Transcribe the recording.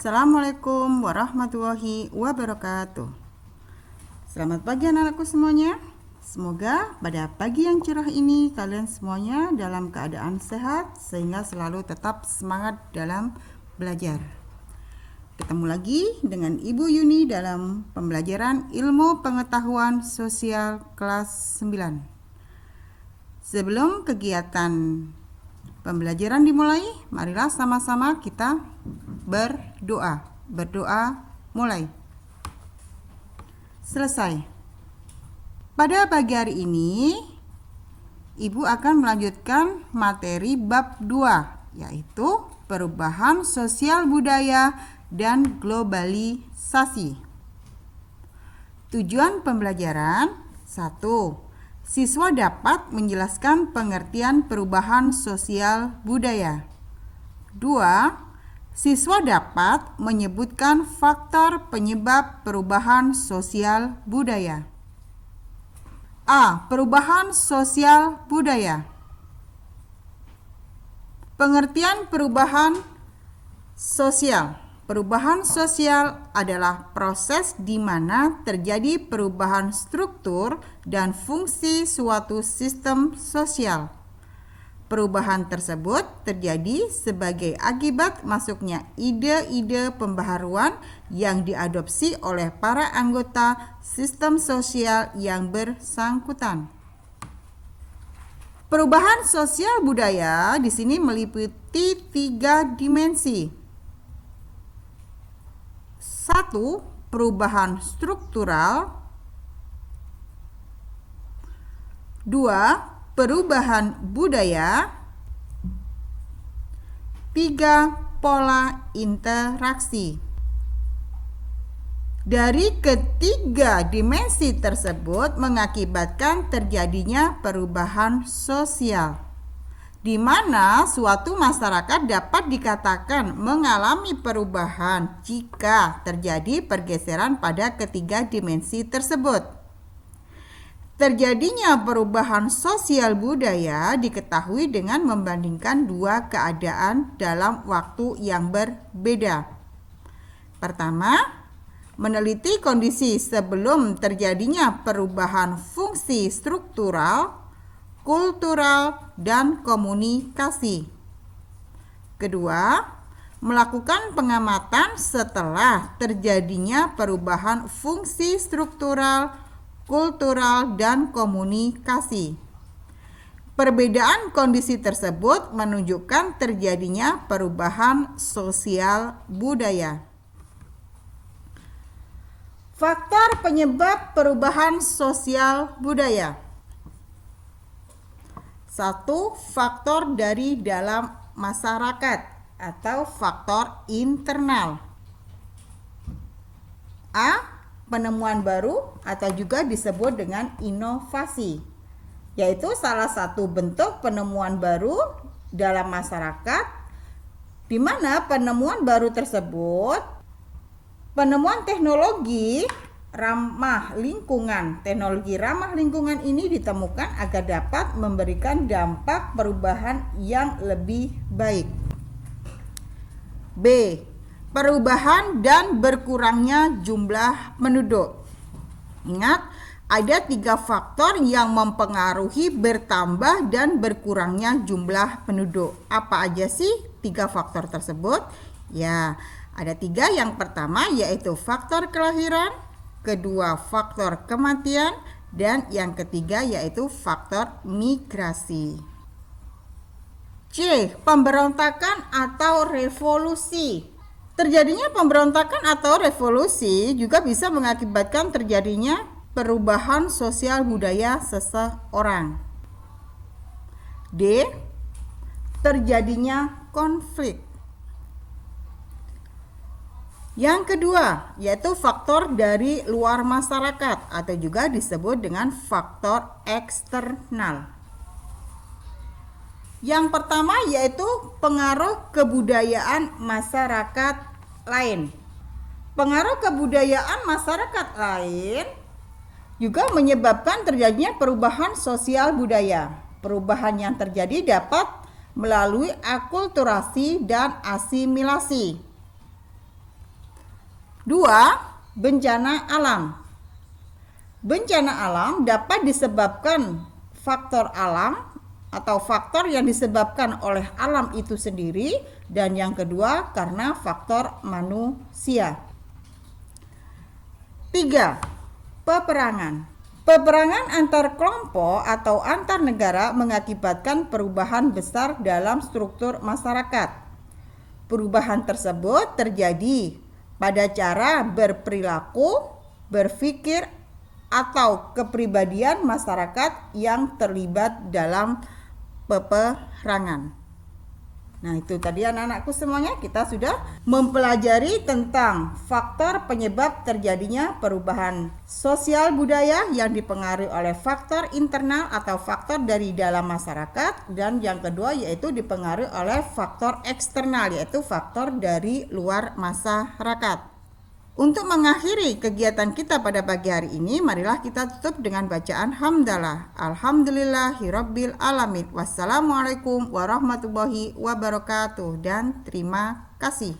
Assalamualaikum warahmatullahi wabarakatuh. Selamat pagi anak-anakku semuanya. Semoga pada pagi yang cerah ini kalian semuanya dalam keadaan sehat sehingga selalu tetap semangat dalam belajar. Ketemu lagi dengan Ibu Yuni dalam pembelajaran ilmu pengetahuan sosial kelas 9. Sebelum kegiatan pembelajaran dimulai, marilah sama-sama kita berdoa. Berdoa mulai. Selesai. Pada pagi hari ini, Ibu akan melanjutkan materi bab 2, yaitu perubahan sosial budaya dan globalisasi. Tujuan pembelajaran: 1. Siswa dapat menjelaskan pengertian perubahan sosial budaya. 2. Siswa dapat menyebutkan faktor penyebab perubahan sosial budaya. A. Perubahan sosial budaya. Pengertian perubahan sosial. Perubahan sosial adalah proses di mana terjadi perubahan struktur dan fungsi suatu sistem sosial. Perubahan tersebut terjadi sebagai akibat masuknya ide-ide pembaharuan yang diadopsi oleh para anggota sistem sosial yang bersangkutan. Perubahan sosial budaya di sini meliputi 3 dimensi. 1. Perubahan struktural. 2. Perubahan budaya. 3. Pola interaksi. Dari ketiga dimensi tersebut mengakibatkan terjadinya perubahan sosial, di mana suatu masyarakat dapat dikatakan mengalami perubahan jika terjadi pergeseran pada ketiga dimensi tersebut. Terjadinya perubahan sosial budaya diketahui dengan membandingkan dua keadaan dalam waktu yang berbeda. Pertama, meneliti kondisi sebelum terjadinya perubahan fungsi struktural, kultural, dan komunikasi. Kedua, melakukan pengamatan setelah terjadinya perubahan fungsi struktural, kultural, dan komunikasi. Perbedaan kondisi tersebut menunjukkan terjadinya perubahan sosial budaya. Faktor penyebab perubahan sosial budaya. 1. Faktor dari dalam masyarakat atau faktor internal. A. Penemuan baru atau juga disebut dengan inovasi, yaitu salah satu bentuk penemuan baru dalam masyarakat, di mana penemuan baru tersebut, penemuan teknologi ramah lingkungan. Teknologi ramah lingkungan ini ditemukan agar dapat memberikan dampak perubahan yang lebih baik. B. Perubahan dan berkurangnya jumlah penduduk. Ingat, ada 3 faktor yang mempengaruhi bertambah dan berkurangnya jumlah penduduk. Apa aja sih 3 faktor tersebut? Ya, ada 3. Yang pertama yaitu faktor kelahiran, kedua faktor kematian, dan yang ketiga yaitu faktor migrasi. C. Pemberontakan atau revolusi. Terjadinya pemberontakan atau revolusi juga bisa mengakibatkan terjadinya perubahan sosial budaya seseorang. D. Terjadinya konflik. Yang kedua yaitu faktor dari luar masyarakat atau juga disebut dengan faktor eksternal. Yang pertama yaitu pengaruh kebudayaan masyarakat lain. Pengaruh kebudayaan masyarakat lain juga menyebabkan terjadinya perubahan sosial budaya. Perubahan yang terjadi dapat melalui akulturasi dan asimilasi. 2. Bencana alam. Bencana alam dapat disebabkan faktor alam atau faktor yang disebabkan oleh alam itu sendiri, dan yang kedua karena faktor manusia. 3. Peperangan. Peperangan antar kelompok atau antar negara mengakibatkan perubahan besar dalam struktur masyarakat. Perubahan tersebut terjadi pada cara berperilaku, berpikir, atau kepribadian masyarakat yang terlibat dalam peperangan. Nah, itu tadi anak-anakku semuanya, kita sudah mempelajari tentang faktor penyebab terjadinya perubahan sosial budaya yang dipengaruhi oleh faktor internal atau faktor dari dalam masyarakat, dan yang kedua yaitu dipengaruhi oleh faktor eksternal yaitu faktor dari luar masyarakat. Untuk mengakhiri kegiatan kita pada pagi hari ini, marilah kita tutup dengan bacaan hamdalah. Alhamdulillahirabbil alamin. Wassalamualaikum warahmatullahi wabarakatuh, dan terima kasih.